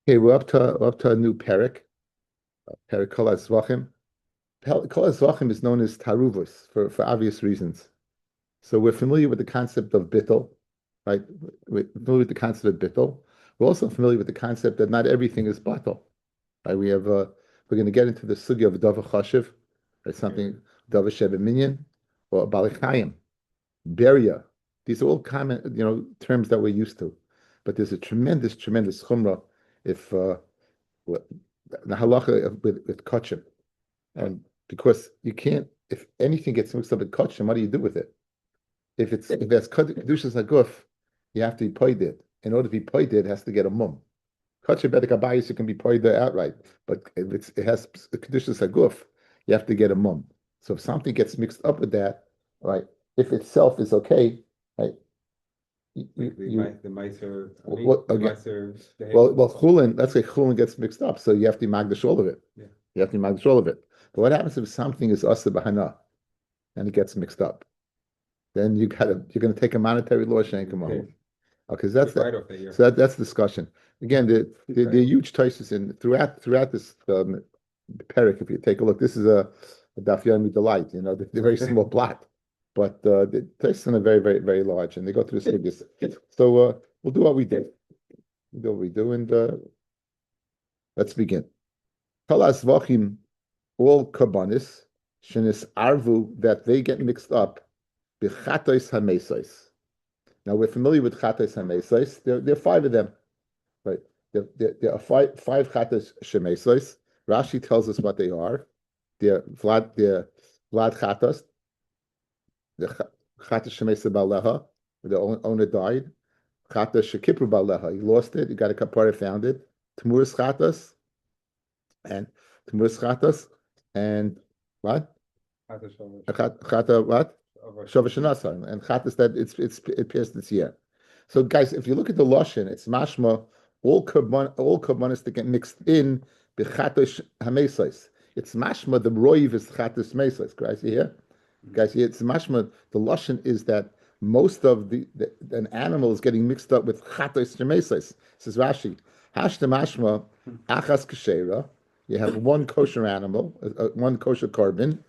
Okay, we're up to a new parak. Parak Kol Zevachim. Kol Zevachim is known as taruvos for obvious reasons. So we're familiar with the concept of bittul, right? We're familiar with the concept of bittul. We're also familiar with the concept that not everything is batal. Right? We're going to get into the sugya of dava chashiv, right? Something dava sheba minyan or balichayim, beria. These are all common, terms that we're used to. But there's a tremendous chumrah if the halacha with kachim, and because you can't, if anything gets mixed up with kachim, what do you do with it? If that's kedushas naguf, you have to be poided. In order to be poided, it has to get a mum. Kachim bedek abayis, you can be poided outright, but if it has kedushas naguf, you have to get a mum. So if something gets mixed up with that, right? If itself is okay, right? The miser, chulin. Let's say chulin gets mixed up, so you have to magdash all of it. Yeah. You have to magdash all of it. But what happens if something is asa b'hana and it gets mixed up? Then you're going to take a monetary law shenkamah. Okay, so that's discussion. Again, the huge choices in throughout this parak. If you take a look, this is a Daf Yomi delight. The very small plot. But the tastes are very, very, very large, and they go through the figures. So we'll do what we did. We'll do what we do, and let's begin. Kol Zevachim, all karbanis, shenis arvu, that they get mixed up, b'chatos hamesos. Now we're familiar with chatos hamesos. There are five of them, right? There are five chatos shemesos. Rashi tells us what they are. They're vlad chatos. The Chata Shemesa Baleha, the owner died. Chata Shekipru Baleha, he lost it. He got a kapara, found it. Tmuras Chatas and what? Chata what? Shavashanasa and Chatas that it pierced its ear. So guys, if you look at the lashon, it's mashma all karbanis that get mixed in b'chatos hamesais. It's mashma the roiv is chatos mesais. Guys, you hear? Guys, it's mashma. The lashon is that most of an animal is getting mixed up with chatos shemesais. Says Rashi, hashta mashma achas kashera. You have one kosher animal, one kosher korban,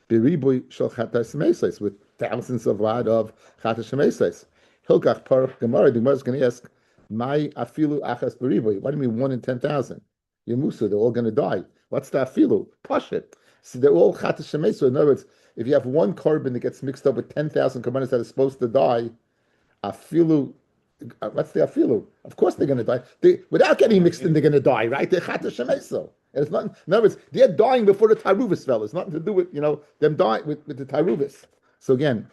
biriboy shel chatos shemesais, with thousands of chatos shemesais. Hilgach parach gemara. The gemara is going to ask, my afilu achas biriboy. What do you mean 1 in 10,000? Yemusa, they're all going to die. What's the afilu? Pashit. So they're all chatos shemesais. In other words, if you have one korban that gets mixed up with 10,000 korbanos that are supposed to die, afilu, what's the afilu? Of course they're going to die. Without getting mixed in, they're going to die, right? They're chatas shemeso. It's not. In other words, they're dying before the taruvis fell. It's nothing to do with them dying with the taruvis. So again,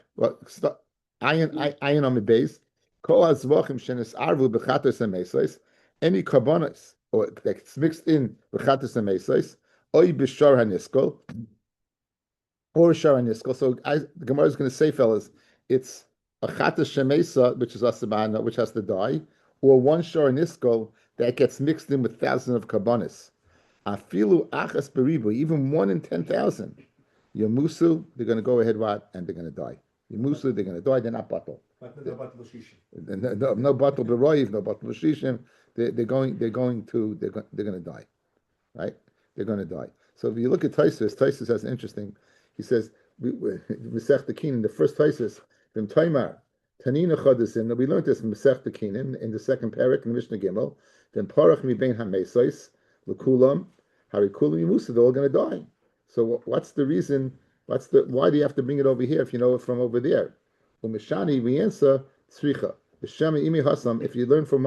ayin on the base. Kol hazvachim shenis arvu b'chatas hamesos. Any korbanos or that's mixed in b'chatas hamesos, oy b'shar haniskol. Or Sharon Niskal. So the Gemara is going to say, fellas, it's a Chata Shemesa, which is Asabana, which has to die, or one Sharon Niskal that gets mixed in with thousands of karbanis. Afilu Achas Beribu, even 1 in 10,000. Yamusu, they're going to go ahead, and they're going to die. Yamusu, they're going to die, they're not batal. No batal Beroiv, no batal B'shishim. They're going to die. Right? They're going to die. So if you look at Taisus has an interesting. He says, Mesech the Keenan, the first Taisus, from Taimar, Tanina Chodesim. We learned this in Mesech the Keenan in the second parak in Mishnah Gimel. Then Parach mi bein Hamesais, Lekulam, Harikulam Yimusa, they're all going to die. So what's the reason? Why do you have to bring it over here if you know it from over there? Umeshani, we answer Tzricha. B'Shemi imi hasam. If you learn from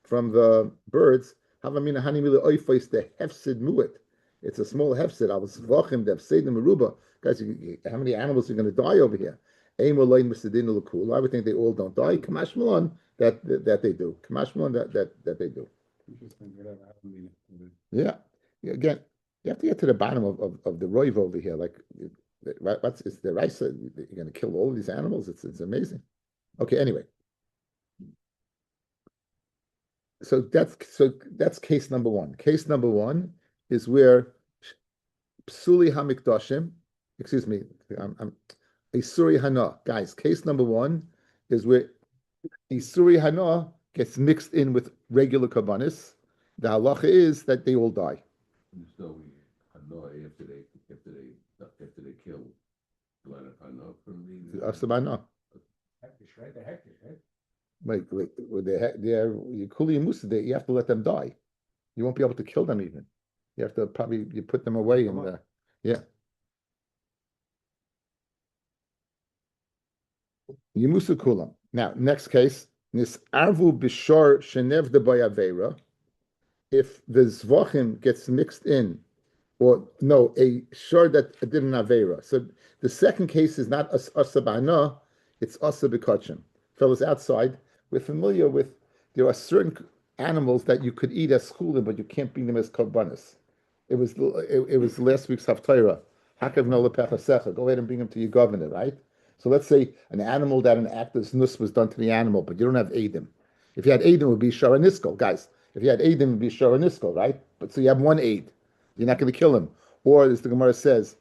the birds, Havamina Hanimila Oifais the Hefsid Muit. It's a small hefset. I was Zevachim, the hefsedim meruba. Guys, how many animals are going to die over here? I would think they all don't die. Kamash Malon, that they do. Kamash Malon, that they do. Yeah. Again, you have to get to the bottom of the roiv over here. Like, is the rice? You're going to kill all of these animals? It's amazing. Okay. Anyway, so that's case number one. Case number one is where Psuli Hamikdashim, I'm Isuri Hana. Guys, case number one is where Isuri Hana gets mixed in with regular Karbanis, The halacha is that they all die. So after they kill, do I know from the Asabana. Hectish, right? They're hectish, right? Like you have to let them die. You won't be able to kill them even. You have to probably you put them away in the yeah. Yimusu kulam. Now, next case, nisarvu bishor shenev de bayavera. If the Zevachim gets mixed in, or no, a shor that did an avera. So the second case is not asabana, it's asabikachim. Fellas outside, we're familiar with there are certain animals that you could eat as chulim, but you can't bring them as korbanos. It was last week's haftarah. Hakav no lepechasecha. Go ahead and bring them to your governor, right? So let's say an animal that an act of nus was done to the animal, but you don't have edim. If you had edim, it would be sharaniskel, guys. If you had edim, it would be sharaniskel, right? But so you have one aid. You're not going to kill him. Or as the Gemara says,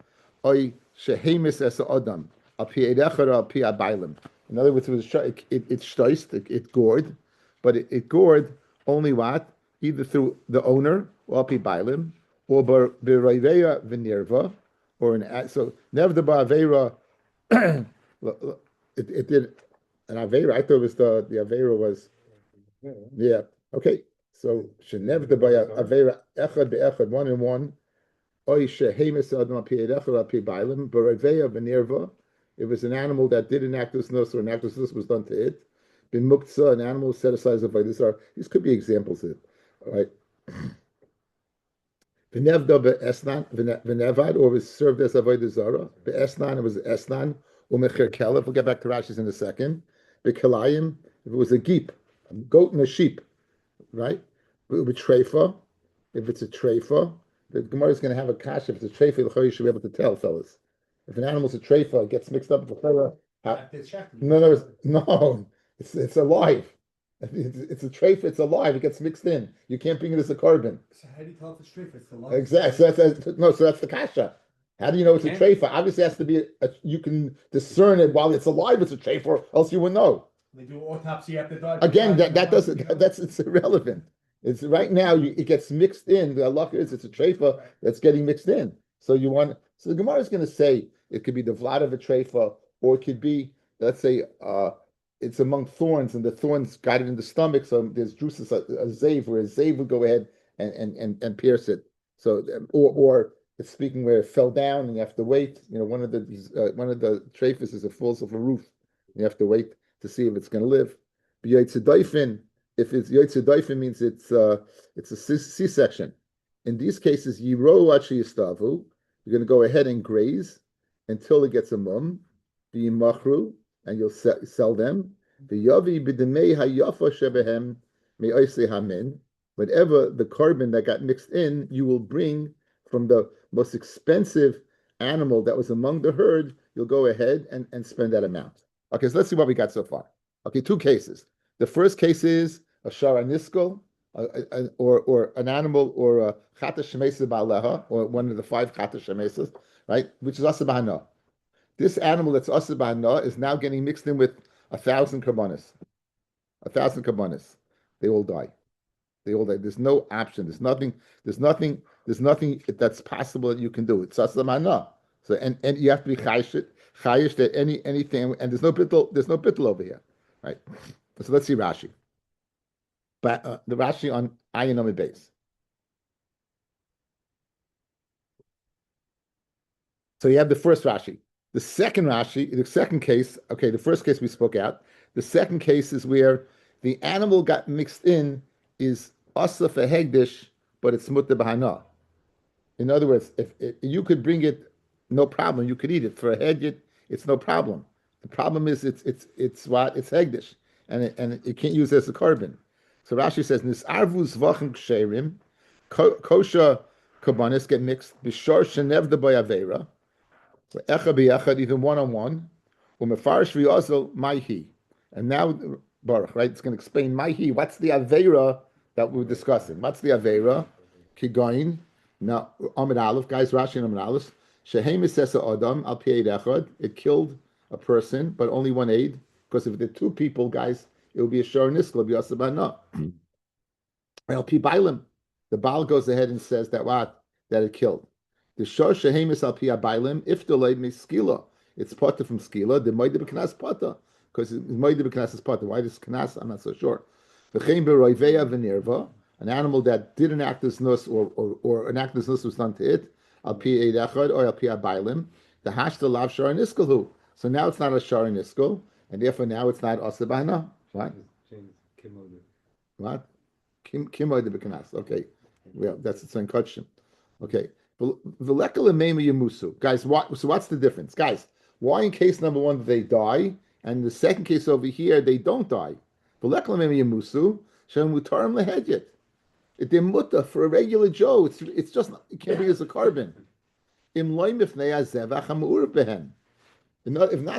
Oy shehemis es adam al pi edechad al pi abailim. In other words, it shtoist, it gored, but it gored only what? Either through the owner, or al pi bailim, or b'rayveya v'nirva, or an so never the ba'avera. It did an avera. I thought it was the avera was yeah okay. So shenev the avera echad beechad 1 and 1. Oy shehemis adam pi edechad pi bailim b'rayveya v'nirva. It was an animal that did an actus nus, or an actus nus was done to it. Bin muktzah, an animal set aside as a these could be examples of it. All right. V'nevda be'esnan, v'nevad, or was served as avodah zara. Be'esnan, it was esnan. U'mecher kelef, we'll get back to Rashi's in a second. Be'kelayim, if it was a geep, a goat and a sheep, right? Be'treifa, if it's a treifa, the Gemara is going to have a kash. If it's a treifa, you should be able to tell, fellas. If an animal's a treifa, it gets mixed up with a chayra. No, it's alive. It's a treifa, it's alive, it gets mixed in. You can't bring it as a carbon. So how do you tell if it's treifa? It's alive. Exactly. So that's the kasha. How do you know it's a treifa? Obviously, it has to be. You can discern it while it's alive. It's a treifa, or else you would know. They do autopsy after dog. Again, that doesn't. It's irrelevant. It's right now. It gets mixed in. The halacha is it's a treifa that's getting mixed in. So you want. So the Gemara is going to say it could be the vlad of a treifa, or it could be, let's say, it's among thorns, and the thorns got it in the stomach. So there's juices, a zave, where a zave would go ahead and pierce it. So or it's speaking where it fell down and you have to wait. One of the trephis is it falls off a roof. You have to wait to see if it's going to live. If it's yotzedayfin means it's a C-section. In these cases, yiro achi yistavu. You're going to go ahead and graze until it gets a mum. Be machru, and you'll sell them. The yavi b'demei hayafa shebehem me'oisei hamin. Whatever the carbon that got mixed in, you will bring from the most expensive animal that was among the herd. You'll go ahead and spend that amount. Okay, so let's see what we got so far. Okay, 2 cases. The first case is a shara niskol, or an animal, or a chata shemesa ba'aleha, or one of the 5 chata shemesas, right? Which is asa b'hana. This animal that's asa b'hana is now getting mixed in with 1,000 karbanis. 1,000 karbanis. They all die. They all die. There's no option. There's nothing that's possible that you can do. It's asa b'hana. So and you have to be chayish that anything, and there's no bittul over here, right? So let's see Rashi. But the Rashi on Ayin Amid Beis. So you have the first Rashi. The second Rashi, the second case, okay, the first case we spoke out. The second case is where the animal got mixed in, is asa for hegdish, but it's mutter b'hana. In other words, if you could bring it, no problem, you could eat it. For a hegdish, it's no problem. The problem is it's what? It's hegdish, and it can't use it as a carbon. So Rashi says, Nisarvu Zevachim ksherim, kosher karbanis get mixed, b'shor shenev the boyavera, echad b'echad, even 1-on-1, u'mefarish v'yozel maihi. And now, Baruch, right, it's going to explain maihi. What's the avera that we're discussing? What's the avera? Kigoin. Now, Amid Aleph, guys, Rashi and Amid Aleph, shehem isesa adam al pi echad, it killed a person, but only one aid, because if there are 2 people, guys, it will be a shor niskal, it'll be asabana. El pi bailim. the Baal goes ahead and says that what? That it killed. The shor shehemis al pia bailim, if delayed me skila. It's potter from skila, the moide b'knas potter. Because moide b'knas is potter. Why does knas? I'm not so sure. V'chein b'roiveya v'nirva, an animal that did an act as nus or an act as nus was done to it, al pia eidachad or al pia bailim, the hashta lav shar niskalhu. So now it's not a shar niskal, and therefore now it's not asabana. What? What? Kim moide b'knas. Okay. Well, that's its own question. Okay. Guys, what's the difference? Guys, why in case number one they die, and in the second case over here they don't die? They're mutta for a regular Joe. It's just it can't be as a carbon. If not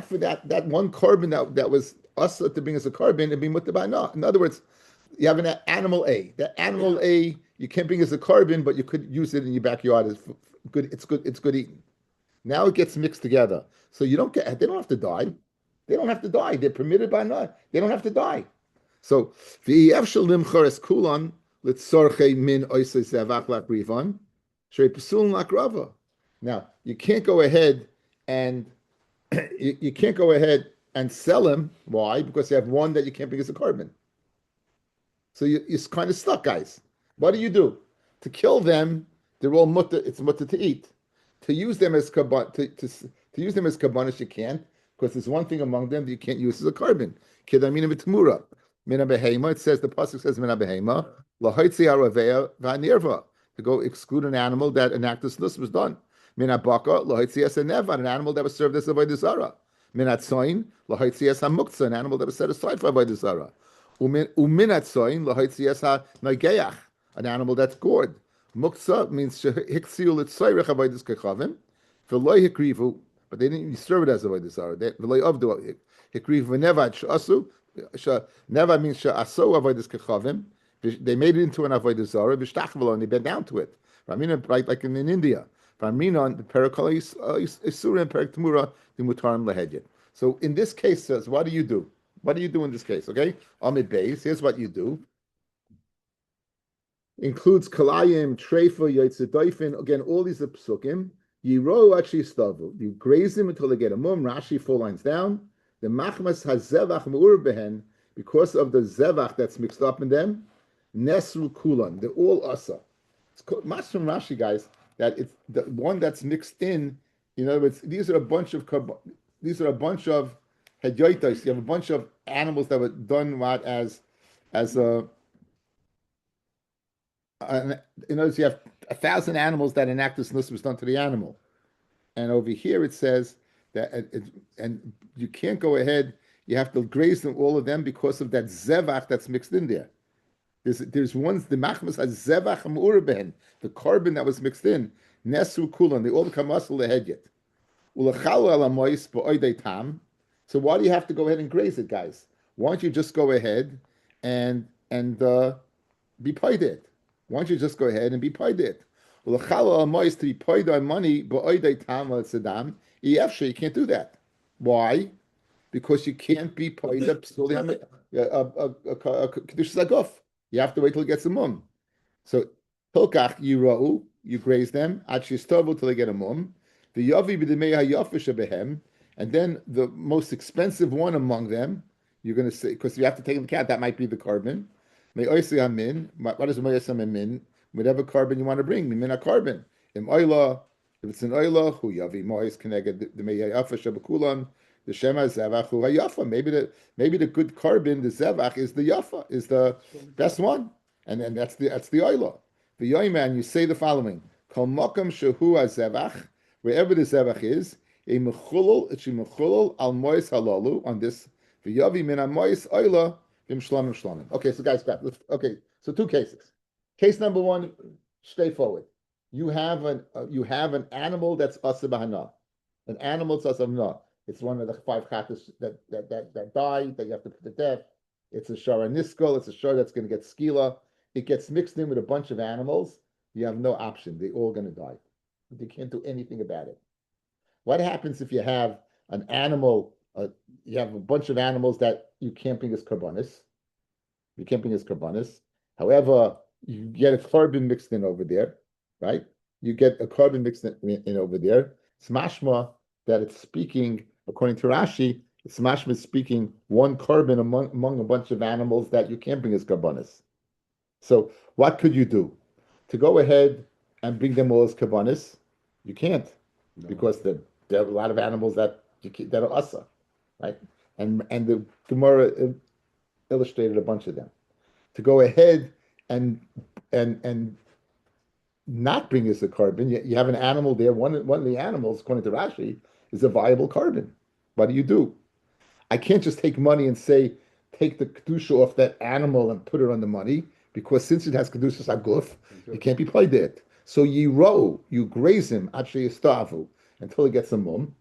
for that one carbon that was us to bring as a carbon, it'd be mutta by not. In other words, you have an animal A. That animal A you can't bring as a carbon, but you could use it in your backyard. It's good. It's good. It's good eating. Now it gets mixed together, so you don't get. They don't have to die. They don't have to die. They're permitted by not. They don't have to die. So kulan min now you can't go ahead and you can't go ahead and sell them. Why? Because you have one that you can't bring as a carbon. So you're kind of stuck, guys. What do you do? To kill them, they're all mutta. It's mutta to eat. To use them as to use them as kabbanis, you can't, because there's one thing among them that you can't use as a carbon. Kedamina v'tamura. Mina behema. It says the pasuk says mina behema. Lahaitzi araveya v'anirva. To go exclude an animal that an act of snus was done. Mina baka lahaitzi as a neva, an animal that was served as a avodah. Mina tzoin lahaitzi as a muktzah, an animal that was set aside for avodah. Uminat tzoin lahaitzi as a nageach, an animal that's gored. Muktzah means hiksiul etzayrech avodas kechavim. V'loy hikrivu, but they didn't serve it as avodah zarah. V'loy avdu hikrivu v'nevad she'asu. Neva means she'aso avodas kechavim. They made it into an avodah zarah. V'shtachvelo, and they bent down to it. Like in India. V'aminon the perakol isurim perak temura the mutarim lehedyet. So in this case, says, what do you do? What do you do in this case? Okay, Amid Beis. Here's what you do. Includes kalayim, treifa, yotzedoifin. Again, all these are psukim. Yiro actually stavu. You graze them until they get a mum. Rashi 4 lines down. The machmas has zevach me'ur behen, because of the zevach that's mixed up in them. Nesru kulan. They're all asa. It's mas from Rashi, guys. That it's the one that's mixed in. In other words, these are a bunch of hedyoitos. You have a bunch of animals that were done as a. In other words, you have 1,000 animals that an act of snus was done to the animal, and over here it says that, and you can't go ahead. You have to graze them, all of them, because of that zevach that's mixed in there. There's ones the machmas has zevach amurben, the carbon that was mixed in nesu kulan. They all become muscle lehedyet. Ulachal alamois ba'oidei tam. So why do you have to go ahead and graze it, guys? Why don't you just go ahead and be paid it? Why don't you just go ahead and be paid it? Ulachal alamois to be paid on money ba'oidei tam al tzedam. You can't do that. Why? Because you can't be paid up. You have to wait till it gets a mum. So hilkach yirau, you graze them, achistovu till they get a mum. The yavi b'demei hayafish behem, and then the most expensive one among them, you're going to say, because you have to take into account that might be the carbon. May oisi hamin. What is oisi hamin? Whatever carbon you want to bring, mimin a carbon. Im oila, if it's an oila, hu yavi mois keneged the mei hayafish bekulan. The Shema Zevach Hu Hayafa. Maybe the good carbon, the Zevach, is the Yafa, is the best one, and then that's the Oila. The Yoiman, you say the following: Kol Makam Shehu HaZevach, wherever the Zevach is, a mechulul al mois halalu on this. V'yavi min mois Oila v'im shlamim shlamim. Okay, so guys, okay, so 2 cases. Case number 1, straightforward. You have an animal that's asabahana, an animal that's asabahana. It's one of the 5 chatas that die, that you have to put to death. It's a shara niskol, it's a shara that's going to get skila. It gets mixed in with a bunch of animals. You have no option. They're all going to die. You can't do anything about it. What happens if you have an animal, you have a bunch of animals that you can't bring as karbanis? You can't bring as karbanis. However, you get a carbon mixed in over there, right? You get a carbon mixed in over there. It's mashma that it's speaking, according to Rashi, it's mashma speaking one carbon among a bunch of animals that you can't bring as karbanis. So what could you do? To go ahead and bring them all as karbanis, you can't, because there are a lot of animals that that are asa, right? And the Gemara illustrated a bunch of them. To go ahead and and not bring as a carbon, you have an animal there. One of the animals, according to Rashi, is a viable carbon. What do? I can't just take money and say, take the kedusha off that animal and put it on the money, because since it has kedusha saguf, it can't be played it. So you graze him, actually stavu, until it gets a mum.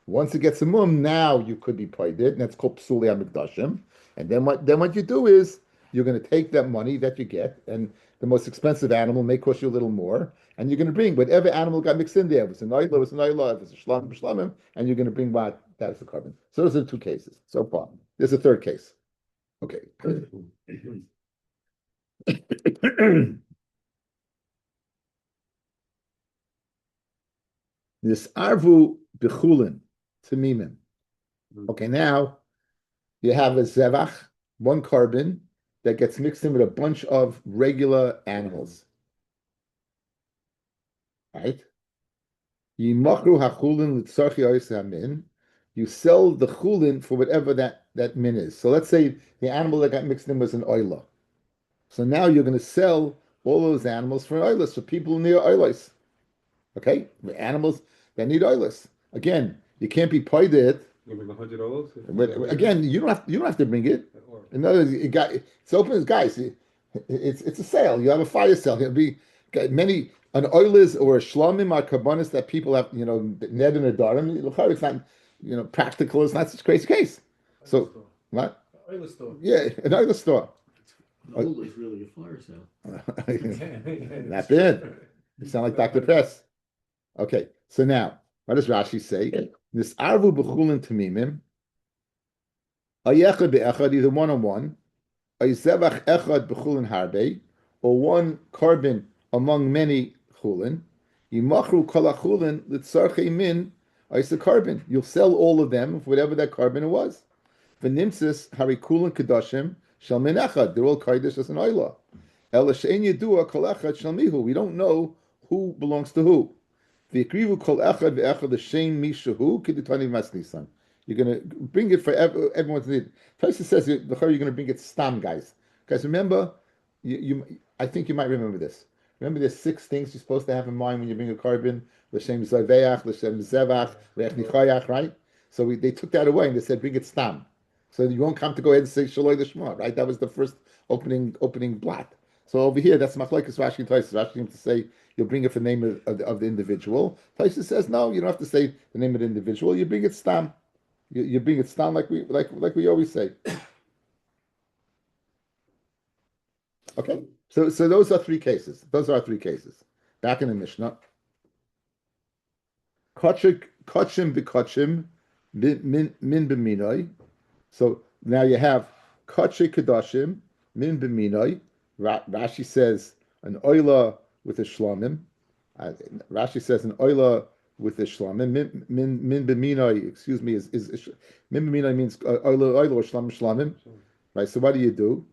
Once it gets a mum, now you could be paid it, and that's called psuli hamikdashim. And then what you do is you're going to take that money that you get, and the most expensive animal may cost you a little more, and you're going to bring whatever animal got mixed in there. If it's an oila, it's an oila. If it's a shlamim, and you're going to bring what that's the carbon. So those are the two cases so far. There's a third case. Okay. This arvu bechulin tamimim. Okay, now you have a zevach, one carbon that gets mixed in with a bunch of regular animals. Right? Yimachru hachulin litzarchi ois hamin. You sell the chulin for whatever that min is. So let's say the animal that got mixed in was an oila. So now you're going to sell all those animals for oilas, for people who need oilas. Okay? The animals that need oilas. Again, you can't be paid it. Again, you don't have to bring it. In other words, it's open as guys. It's a sale. You have a fire sale. It'll be many an oilers or a shlamim are karbonis that people have, ned and a darim. It's not, practical. It's not such a crazy case. So what? Oil store. Yeah, an oiler store. The oil is really a fire sale. Not bad. You sound like Dr. Press. Okay, so now, what does Rashi say? This arvu b'chulin tamimim, ayechad be'echad, either one on one, ayzevach echad b'chulin harbe, or one carbon among many chulin, yimachru kol hachulin litzarchei min, ayse carbon. You'll sell all of them for whatever that carbon it was. V'nimtzis harikulin kedoshim shel min echad. They're all kaidish as an oila. Ela she'en yedua kol echad shel mihu. We don't know who belongs to who. You're going to bring it for everyone's need. Taisa says you're going to bring it stam, guys. Guys, remember, I think you might remember this. Remember, there's 6 things you're supposed to have in mind when you bring a carbon. L'shem zaveach, l'shem zevach, l'ech nichayach, right? So they took that away and they said, bring it stam. So you won't come to go ahead and say shaloi l'shma, right? That was the first opening blot. So over here, that's machlekes Rashi and Taisa. Rashi seems to say you'll bring it for the name of the individual. Taisa says no, you don't have to say the name of the individual. You bring it stam. You bring it stam like we always say. Okay, so those are 3 cases. Those are our 3 cases. Back in the Mishnah, kachim b'kachim min b'minoi. So now you have kachim kedashim min b'minoi. Rashi says an oila with a shlamim. Rashi says an oila with a shlamim. Min b'minoi, excuse me, is min b'minoi means oila or shlamim. Right. So what do?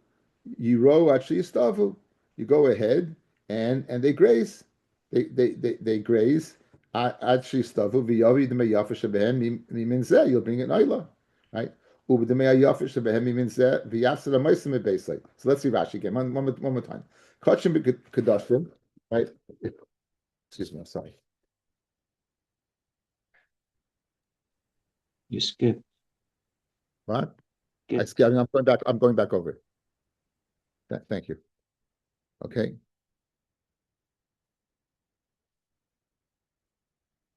You row actually stavu. You go ahead and they graze. They graze. Actually stavu v'yavi d'mei yafish shebehem miminzeh. You'll bring an oila, right? So let's see Rashi again. One more time. Kachim b'kedashim, right? Excuse me. I'm sorry. You skip. What? I'm going back over it. Thank you. Okay.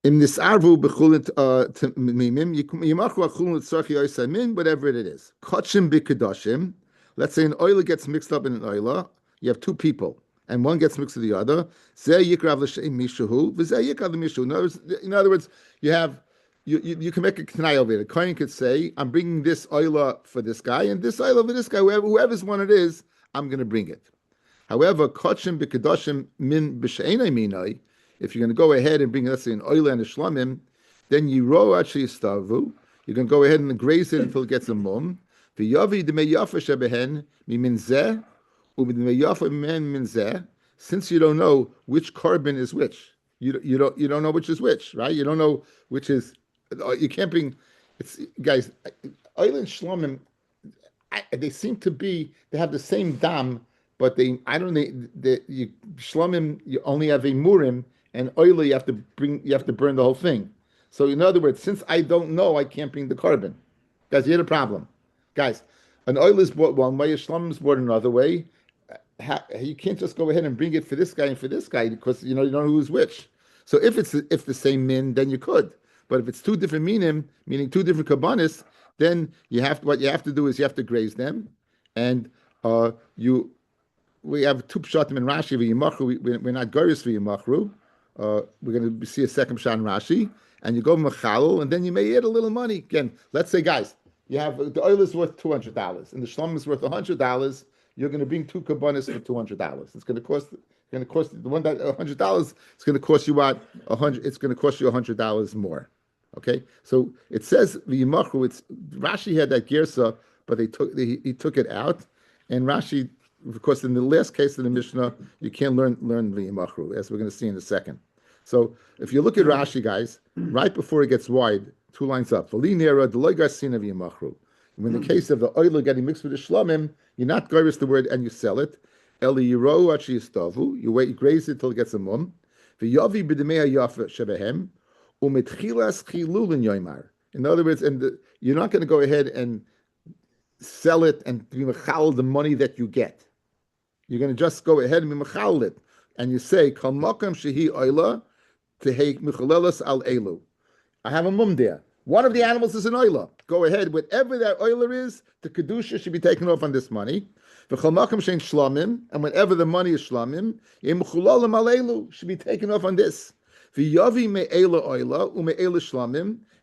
In this arvu b'chulin mimim, yimachu achulin tzarchi oisamin, whatever it is. Kachim b'kedashim. Let's say an oila gets mixed up in an oila. You have 2 people, and one gets mixed with the other. Zeh yikrav l'sheim mishahu, v'zeh yikrav l'mishahu. In other words, you can make a knai over it. A kohen could say, "I'm bringing this oila for this guy, and this oila for this guy. Whoever's one it is, I'm going to bring it." However, kochim b'kedoshim min b'she'enai minai, if you're going to go ahead and bring, let's say, an oil and a shlamim, then yiro actually stavu. You can go ahead and graze it until it gets a mum. V'yavi d'mei yafa shebehen mimin zeh u'd'mei yafa min zeh. Since you don't know which carbon is which, you don't know which is which, right? You don't know which is. You can't bring. It's guys. Oil and shlamim. They seem to be. They have the same dam, but they. I don't know. You shlamim. You only have a murim, and oil. You have to bring. You have to burn the whole thing. So in other words, since I don't know, I can't bring the carbon. Guys, you had a problem. Guys, an oil is bought one way, a shlamim is bought another way. You can't just go ahead and bring it for this guy and for this guy because you don't know who's which. So if the same min, then you could. But if it's two different minim, meaning two different kabbanis, then what you have to do is you have to graze them, and we have two pshatim in Rashi v'yimachru. We're not goris v'yimachru. We're going to see a second pshat in Rashi, and you go mechalel, and then you may add a little money. Again, let's say, guys, you have the oil is worth $200, and the shlam is worth $100. You're going to bring two kabbanis for $200. It's going to cost the one that $100. It's going to cost you what $100. It's going to cost you $100 more. Okay, so it says v'yimachru. It's Rashi had that gersa, but he took it out, and Rashi, of course, in the last case of the Mishnah, you can't learn v'yimachru, as we're going to see in a second. So if you look at Rashi, guys, right before it gets wide, 2 lines up, when the case of the oil getting mixed with the shlamim, you're not goris the word and you sell it. Eli yiro achi yistavu. You wait, you graze it till it gets a mum. V'yavi b'demei yafa shebehem u'metchilas chilulin yoymar. In other words, you're not going to go ahead and sell it and be mechal the money that you get. You're going to just go ahead and be mechal it, and you say kal makam shehi oila tehei mechalelas al elu. I have a mum there. One of the animals is an oila. Go ahead, whatever that oiler is, the kedusha should be taken off on this money. And whenever the money is shlamim, should be taken off on this.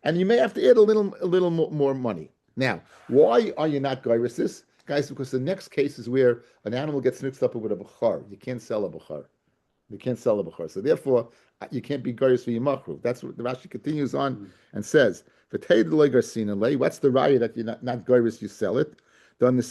And you may have to add a little more money. Now, why are you not goyris this? Guys, because the next case is where an animal gets mixed up with a bukhar. You can't sell a bukhar. You can't sell a bukhar. So therefore, you can't be goyris v'yimachru. That's what the Rashi continues on and says. What's the raya that you're not goyris, you sell it? You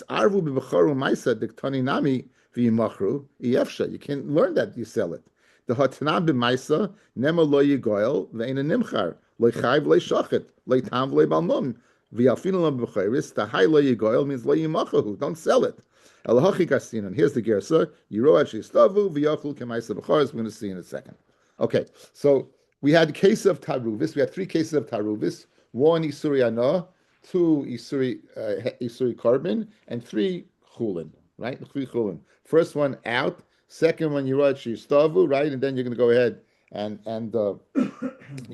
can't learn that you sell it. The hatana b'maisa nema lo yigoyel ve'ena nimchar lo chayv lo shachet lo tam lo balmum v'yalfinu lo b'chayris the high lo yigoyel means lo yimachahu, don't sell it. Elahachi kasinan. Here's the gersa yiro actually stavu v'yachul kemaisa b'charis. We're going to see in a second. Okay, so we had a case of taruvis. We had 3 cases of taruvis. 1 isuri ana, 2 isuri carbon, and 3 chulin. Right, 3 chulin. First one out. Second one you write stavu, right, and then you're going to go ahead and you're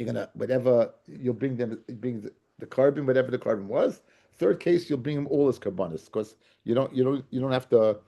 going to whatever you'll bring the carbon, whatever the carbon was. Third case you'll bring them all as carbonis because you don't have to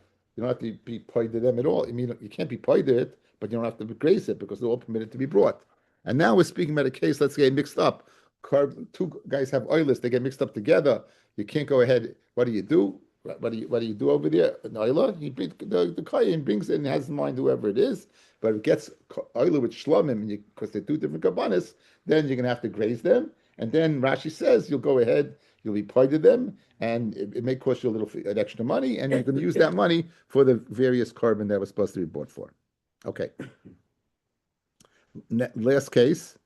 be paid to them at all. I mean you can't be paid to it, but you don't have to graze it because they're all permitted to be brought. And now we're speaking about a case. Let's get mixed up. 2 guys have oilers, they get mixed up together. You can't go ahead. What do you do? What do you do over there? An oiler, he brings the kayin brings it and has in mind whoever it is. But if it gets oiler with shlamim, because they're 2 different kabbanis, then you're going to have to graze them. And then Rashi says you'll go ahead, you'll be paid to them, and it may cost you a little extra money, and you're going to use that money for the various carbon that was supposed to be bought for. Okay. Last case.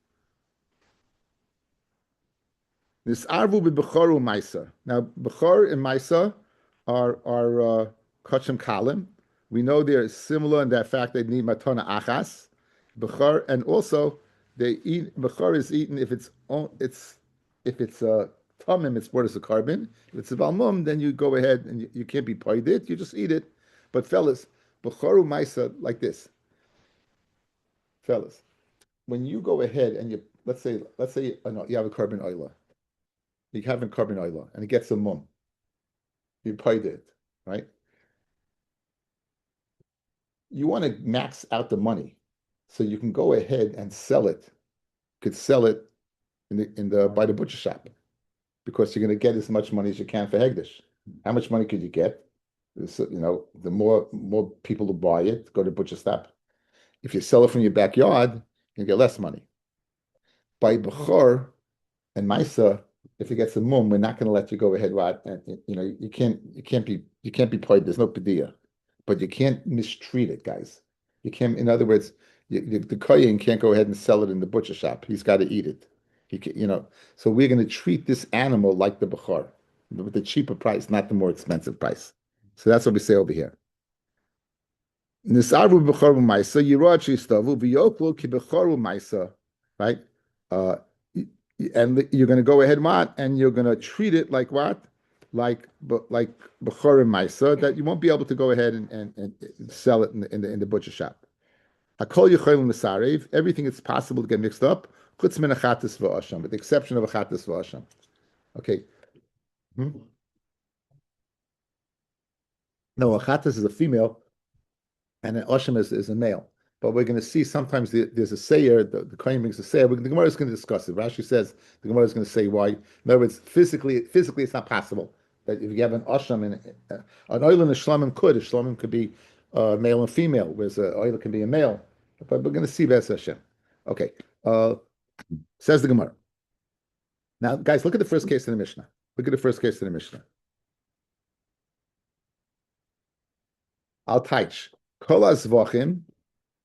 This arvu b'becharu maisa. Now, bechar and maisa are kachim kalim. We know they're similar in that fact they need matana achas. Bechar, and also bechar is eaten if it's tamim, it's brought as a carbon. If it's a balmum, then you go ahead and you can't be paid it. You just eat it. But fellas, becharu maisa like this. Fellas, when you go ahead and you let's say you have a carbon oiler. You have a carbon oiler and it gets a mum. You paid it, right? You want to max out the money, so you can go ahead and sell it. You could sell it by the butcher shop because you're going to get as much money as you can for hegdish. How much money could you get? So, the more people who buy it, go to butcher stop. If you sell it from your backyard, you get less money. By Bechor and Maisa, if it gets a mum, we're not going to let you go ahead, right? And you can't be paid. There's no pedia, but you can't mistreat it, guys. You can't. In other words, the kohen can't go ahead and sell it in the butcher shop. He's got to eat it. He can. So we're going to treat this animal like the bechor, with the cheaper price, not the more expensive price. So that's what we say over here. Nisavu bechor u'maisa yirod sheistavu v'yoklu ki bechor u'maisa, right? And you're going to go ahead and you're going to treat it like what? Like bechor u'maisa, that you won't be able to go ahead and sell it in the butcher shop. Hakol yichayim l'sarev, everything it's possible to get mixed up, chutz min achatis v'asham, with the exception of achatis v'asham. Okay. No, achatis is a female, and an asham is a male. But we're going to see sometimes there's a sayer, the kohen brings a sayer. The Gemara is going to discuss it. Rashi says the Gemara is going to say why. In other words, physically it's not possible that if you have an asham and an oil and a shlamim could be male and female, whereas an oil can be a male. But we're going to see Ves Hashem. Okay, says the Gemara. Now, guys, look at the first case in the Mishnah. Look at the first case in the Mishnah. Al Taich, Kol Zevachim,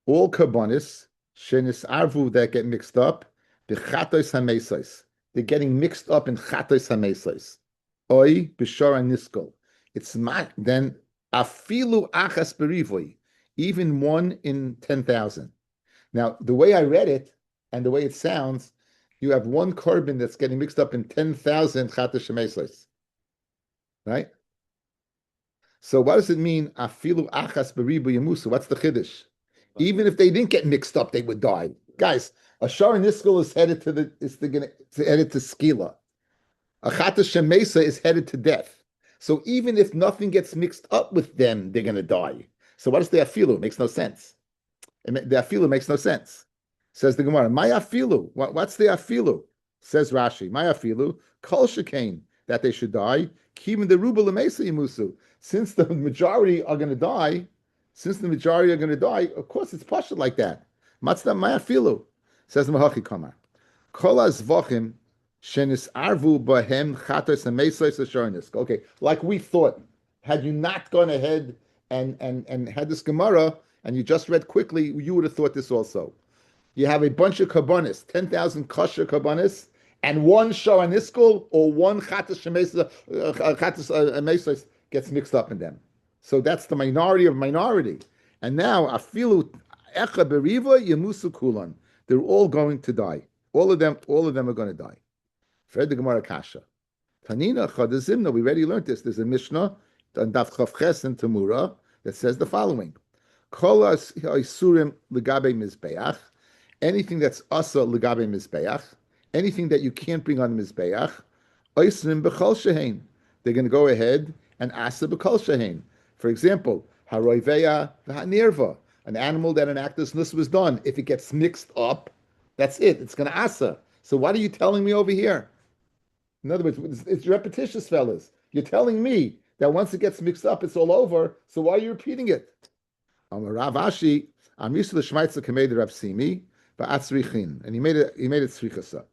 all karbonis, shenis arvu that get mixed up, the chatos hamesos. They're getting mixed up in chatos hamesos. Oi b'shara niskol. It's not then afilu achas berivoi, even 1 in 10,000. Now, the way I read it and the way it sounds, you have one carbon that's getting mixed up in 10,000 chatos hamesos. Right? So what does it mean? Afilu achas beribu yamusu. What's the chiddush? Even if they didn't get mixed up, they would die. Guys, a shar in this school is headed to skila. A chatas shemesa is headed to death. So even if nothing gets mixed up with them, they're going to die. So what is the afilu? It makes no sense. The afilu makes no sense. Says the Gemara. My afilu. What's the afilu? Says Rashi. My afilu. Kol shekain, that they should die. Kivin the ruba lemesa yimusu. Since the majority are going to die, of course it's pashut like that. Matzda ma'afilu, says the Mahachi Kamar. Kol Zevachim shenis arvu bahem chatos hamesos asharnis. Okay, like we thought, had you not gone ahead and had this Gemara, and you just read quickly, you would have thought this also. You have a bunch of karbonis, 10,000 kosher karbonis, and one sharaniskel or one chatos hamesos gets mixed up in them. So that's the minority of minority. And now, afilu echa beriva yemusu kulan. They're all going to die. All of them are going to die. Fred the Gemara Kasha. Tanina chadazimna, we already learned this. There's a Mishnah on Daf Chavches and Tamura that says the following. Kol ha'isurim legabe mizbeach, anything that's asa legabe mizbeach, anything that you can't bring on the mizbeach, oisrim b'chol shehein. They're going to go ahead and asa b'kol shehein. For example, haroiveya v'hanirva, an animal that an actus nus was done. If it gets mixed up, that's it. It's going to asa. So what are you telling me over here? In other words, it's repetitious, fellas. You're telling me that once it gets mixed up, it's all over. So why are you repeating it? Rav Ashi, I'm used to the Shmaitza Kamei Rav Simi, va'atzrichin, and he made it tzrichasa.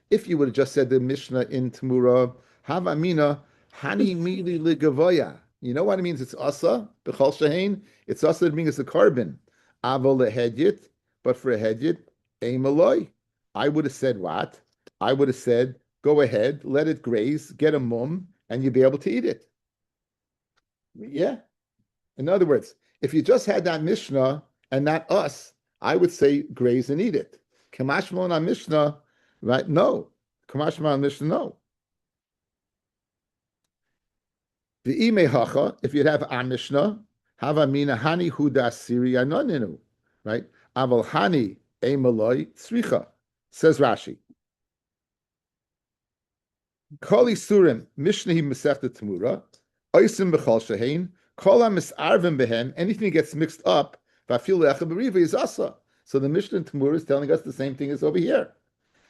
If you would have just said the Mishnah in Tamura, Hav Amina, Hani Mili Ligavoya. You know what it means? It's Asa, Bechal Shahain. It's Asa, it means it's a carbon. Avo lehedyit, but for a hedyit, Eim Eloi. I would have said what? I would have said, go ahead, let it graze, get a mum, and you'll be able to eat it. Yeah. In other words, if you just had that Mishnah and not us, I would say graze and eat it. Kamashma on Mishnah, right? No. Kamashma on Mishnah, no. The imehacha, if you'd have a Mishnah, have a mina hani huda siri anoninu, right? Aval hani emaloi tzricha, says Rashi. Kali surim Mishnah Masechta Tamura, oisim b'chal shehein, kol misarvim behem. Anything that gets mixed up, va'afil lecha b'riva is asa. So the Mishnah in Tamura is telling us the same thing as over here.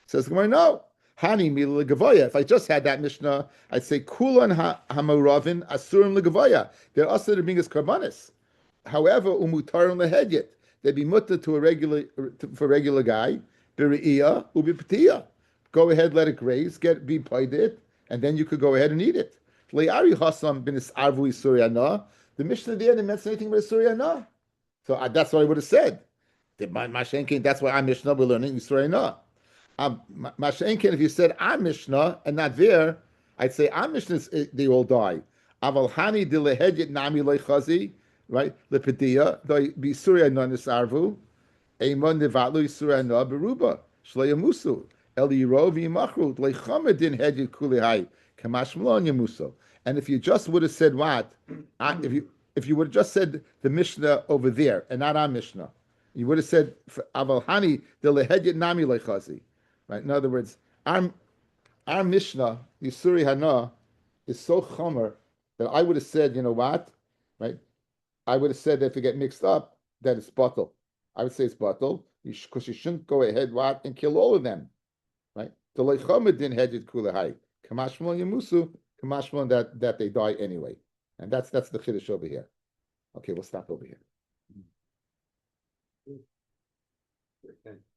Says Gemara, no. Hani mila legavoya. If I just had that Mishnah, I'd say kulan hamaravin asurim legavoya. They're also to bring us karbanis. However, umutaron lehedyet. They'd be mutter to a regular for a regular guy. Biriya ubipatiya. Go ahead, let it graze, be paid it, and then you could go ahead and eat it. Le'ari hasam bin arvu isuriyana. The Mishnah there didn't mention anything about isuriyana. So that's what I would have said. Mashenkin, that's why I'm Mishnah, we're learning isuriyana. Mashenkin, if you said I'm Mishnah and not there, I'd say I'm Mishnah, they all die. Aval hani de lehedyet nami lechazi, right? Lepediya, be isuriyana nisarvu. Eimon nevatlu isuriyana beruba. Shleyamusu. And if you just would have said what, if you would have just said the Mishnah over there and not our Mishnah, you would have said Avalhani the lehedyet nami lechazi, right? In other words, our Mishnah Yisuri Hana is so chomer that I would have said, you know what, right? I would have said that if you get mixed up, that it's bottle. I would say it's bottle because you shouldn't go ahead what and kill all of them. Right? The Leichomed headed kulahai. Kamashmon Yamusu, Kamashmon that they die anyway. And that's the Chiddush over here. Okay, we'll stop over here.